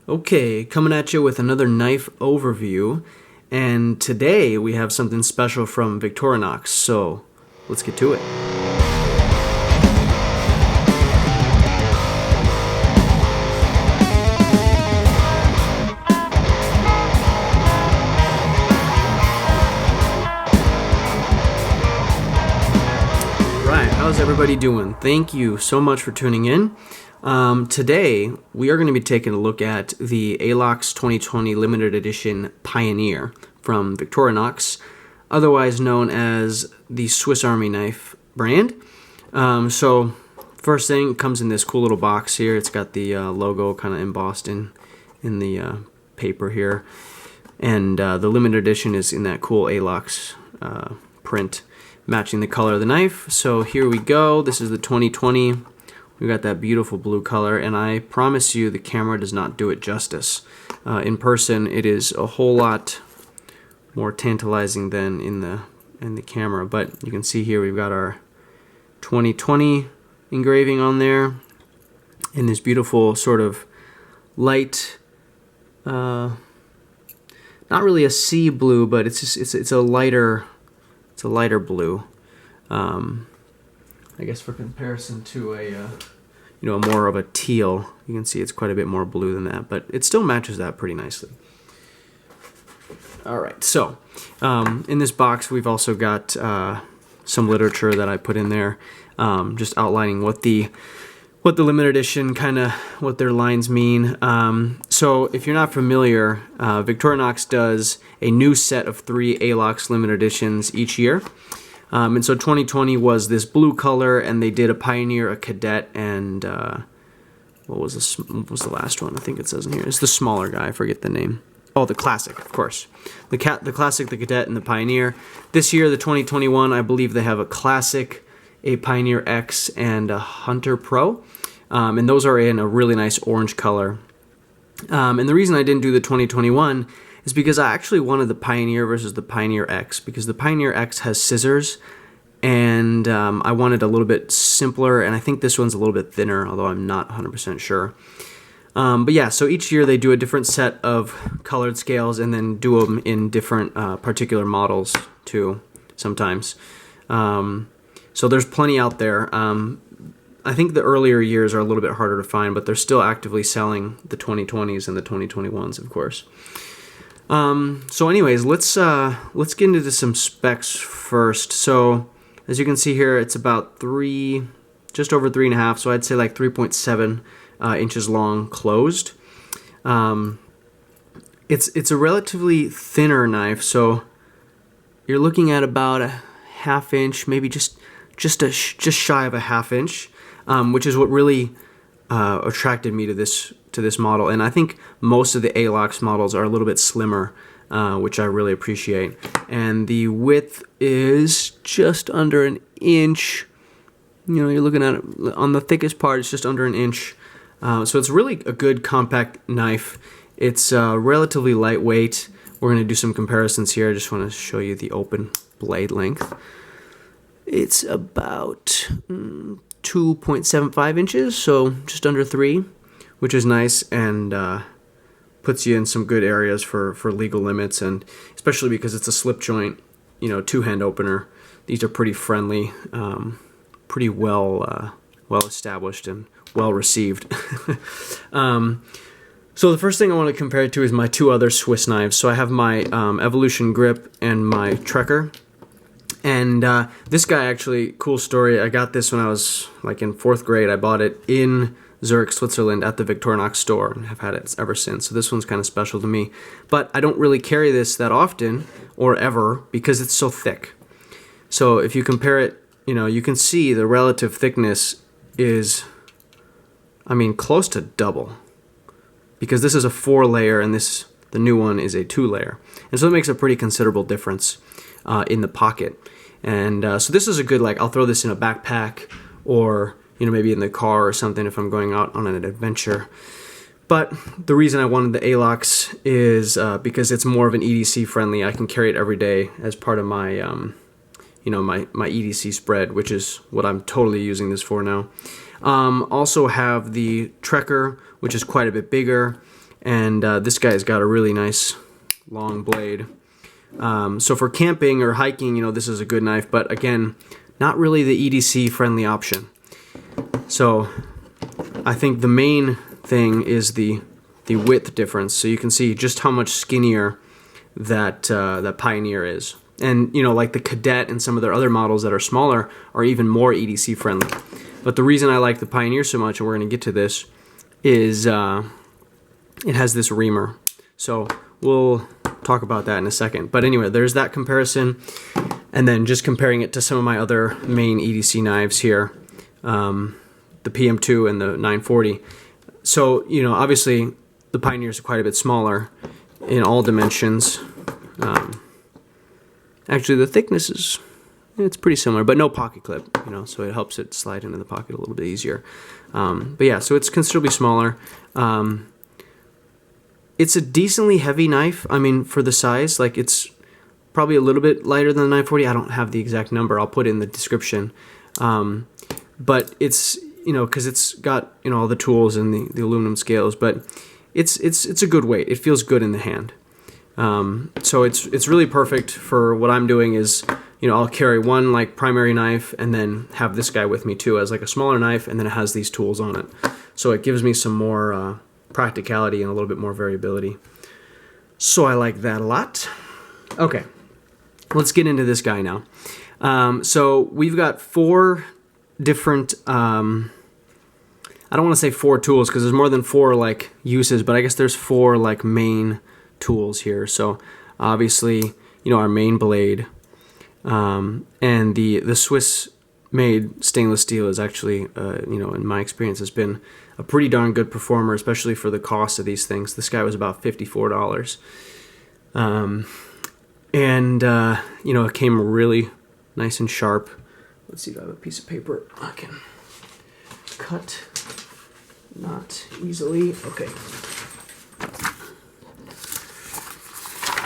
Okay, coming at you with another knife overview, and today we have something special from Victorinox, so let's get to it. Right, how's everybody doing? Thank you so much for tuning in. Today, we are going to be taking a look at the Alox 2020 limited edition Pioneer from Victorinox, otherwise known as the Swiss Army knife brand. So, first thing, it comes in this cool little box here. It's got the logo kind of embossed in the paper here. And the limited edition is in that cool Alox print, matching the color of the knife. So here we go. This is the 2020. We got that beautiful blue color, and I promise you the camera does not do it justice. In person, it is a whole lot more tantalizing than in the camera. But you can see here we've got our 2020 engraving on there, in this beautiful sort of light, not really a sea blue, but it's a lighter blue. I guess for comparison to a more of a teal, you can see it's quite a bit more blue than that, but it still matches that pretty nicely. All right, so in this box we've also got some literature that I put in there, just outlining what the limited edition, kind of what their lines mean. So if you're not familiar, Victorinox does a new set of 3 Alox limited editions each year. And so 2020 was this blue color, and they did a Pioneer, a Cadet, and what was the last one? I think it says in here. It's the smaller guy. I forget the name. Oh, the Classic, of course. The Classic, the Cadet, and the Pioneer. This year, the 2021, I believe they have a Classic, a Pioneer X, and a Hunter Pro. And those are in a really nice orange color. And the reason I didn't do the 2021 is because I actually wanted the Pioneer versus the Pioneer X, because the Pioneer X has scissors, and I wanted a little bit simpler, and I think this one's a little bit thinner, although I'm not 100% sure. But yeah, so each year they do a different set of colored scales, and then do them in different particular models too, sometimes. So there's plenty out there. I think the earlier years are a little bit harder to find, but they're still actively selling the 2020s and the 2021s, of course. So anyways, let's get into some specs first. So as you can see here, it's about just over 3.5, so I'd say like 3.7 inches long closed. It's a relatively thinner knife, so you're looking at about a half inch, maybe just shy of a half inch, which is what really attracted me to this model. And I think most of the Alox models are a little bit slimmer, which I really appreciate. And the width is just under an inch. You're looking at it on the thickest part, it's just under an inch. So it's really a good compact knife. It's relatively lightweight. We're going to do some comparisons here. I just want to show you the open blade length. It's about 2.75 inches, so just under 3, which is nice, and puts you in some good areas for legal limits, and especially because it's a slip joint, two-hand opener. These are pretty friendly, pretty well established and well received. So the first thing I want to compare it to is my 2 other Swiss knives. So I have my Evolution Grip and my Trekker. And this guy, actually, cool story, I got this when I was like in 4th grade. I bought it in Zurich, Switzerland at the Victorinox store, and have had it ever since. So this one's kind of special to me. But I don't really carry this that often, or ever, because it's so thick. So if you compare it, you can see the relative thickness is, close to double. Because this is a 4-layer, and the new one is a 2-layer. And so it makes a pretty considerable difference in the pocket. And so this is a good, I'll throw this in a backpack, or maybe in the car or something if I'm going out on an adventure. But the reason I wanted the Alox is because it's more of an EDC friendly. I can carry it every day as part of my my EDC spread, which is what I'm totally using this for now. Also have the Trekker, which is quite a bit bigger, and this guy's got a really nice long blade. So for camping or hiking, this is a good knife, but again, not really the EDC friendly option. So I think the main thing is the width difference. So you can see just how much skinnier that Pioneer is. And like the Cadet and some of their other models that are smaller are even more EDC friendly. But the reason I like the Pioneer so much, and we're going to get to this, is it has this reamer. So we'll talk about that in a second. But anyway, there's that comparison. And then just comparing it to some of my other main EDC knives here, the PM2 and the 940. So, obviously the Pioneers are quite a bit smaller in all dimensions. Actually, the thickness it's pretty similar, but no pocket clip, so it helps it slide into the pocket a little bit easier. But yeah, so it's considerably smaller. It's a decently heavy knife. I mean, for the size, like it's probably a little bit lighter than the 940. I don't have the exact number. I'll put it in the description. But it's, because it's got, all the tools and the aluminum scales, but it's a good weight. It feels good in the hand. So it's really perfect for what I'm doing is, I'll carry one like primary knife and then have this guy with me too as like a smaller knife, and then it has these tools on it. So it gives me some more practicality and a little bit more variability. So I like that a lot. Okay, let's get into this guy now. So we've got 4 different, I don't want to say 4 tools because there's more than 4 like uses, but I guess there's 4 like main tools here. So obviously, our main blade, and the Swiss made stainless steel is actually, in my experience, has been a pretty darn good performer, especially for the cost of these things. This guy was about $54. It came really nice and sharp. Let's see if I have a piece of paper I can cut. Not easily. Okay.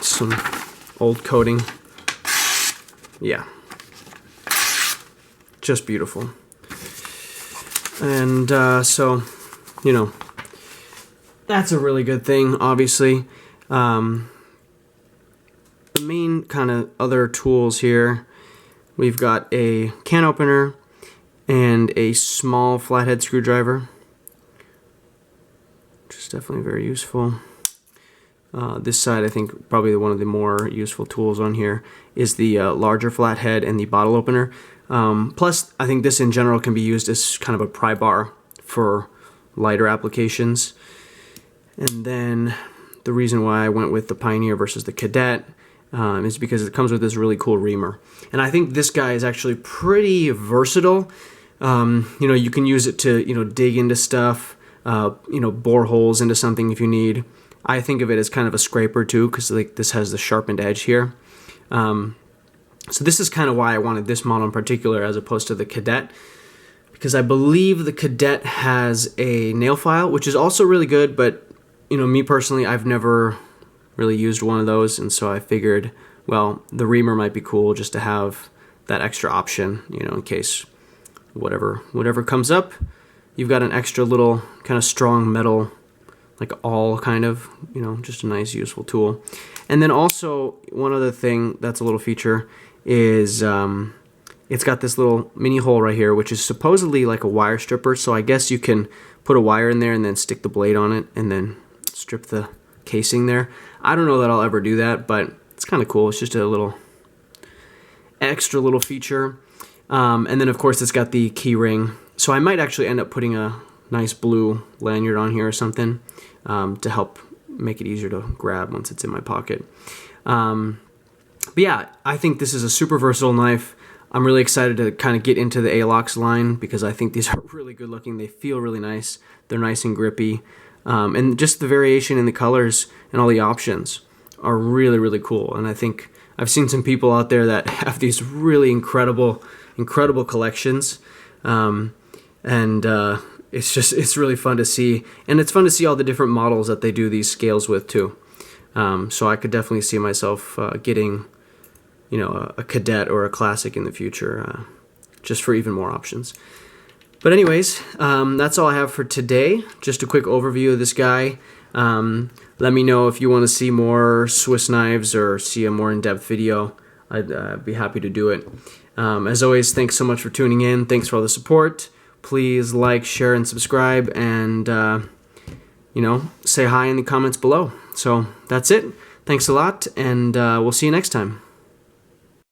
Some old coating. Yeah. Just beautiful. And so, that's a really good thing, obviously. The main kind of other tools here, we've got a can opener and a small flathead screwdriver, which is definitely very useful. This side, I think probably one of the more useful tools on here is the larger flathead and the bottle opener. Plus, I think this in general can be used as kind of a pry bar for lighter applications. And then the reason why I went with the Pioneer versus the Cadet is because it comes with this really cool reamer. And I think this guy is actually pretty versatile. You can use it to, dig into stuff, bore holes into something if you need. I think of it as kind of a scraper too, because like this has the sharpened edge here. So this is kind of why I wanted this model in particular as opposed to the Cadet, because I believe the Cadet has a nail file, which is also really good, but me personally, I've never really used one of those, and so I figured, well, the reamer might be cool just to have that extra option, in case whatever comes up, you've got an extra little kind of strong metal, like awl kind of, just a nice useful tool. And then also one other thing that's a little feature is it's got this little mini hole right here, which is supposedly like a wire stripper. So I guess you can put a wire in there and then stick the blade on it and then strip the casing there. I don't know that I'll ever do that, but it's kind of cool. It's just a little extra little feature. And then of course it's got the key ring. So I might actually end up putting a nice blue lanyard on here or something to help make it easier to grab once it's in my pocket. But yeah, I think this is a super versatile knife. I'm really excited to kind of get into the Alox line because I think these are really good looking. They feel really nice. They're nice and grippy. And just the variation in the colors and all the options are really, really cool. And I think I've seen some people out there that have these really incredible collections. It's really fun to see. And it's fun to see all the different models that they do these scales with too. So I could definitely see myself getting, a Cadet or a Classic in the future, just for even more options. But anyways, that's all I have for today. Just a quick overview of this guy. Let me know if you want to see more Swiss knives or see a more in-depth video. I'd be happy to do it. As always, thanks so much for tuning in. Thanks for all the support. Please like, share, and subscribe, and say hi in the comments below. So that's it. Thanks a lot, and we'll see you next time.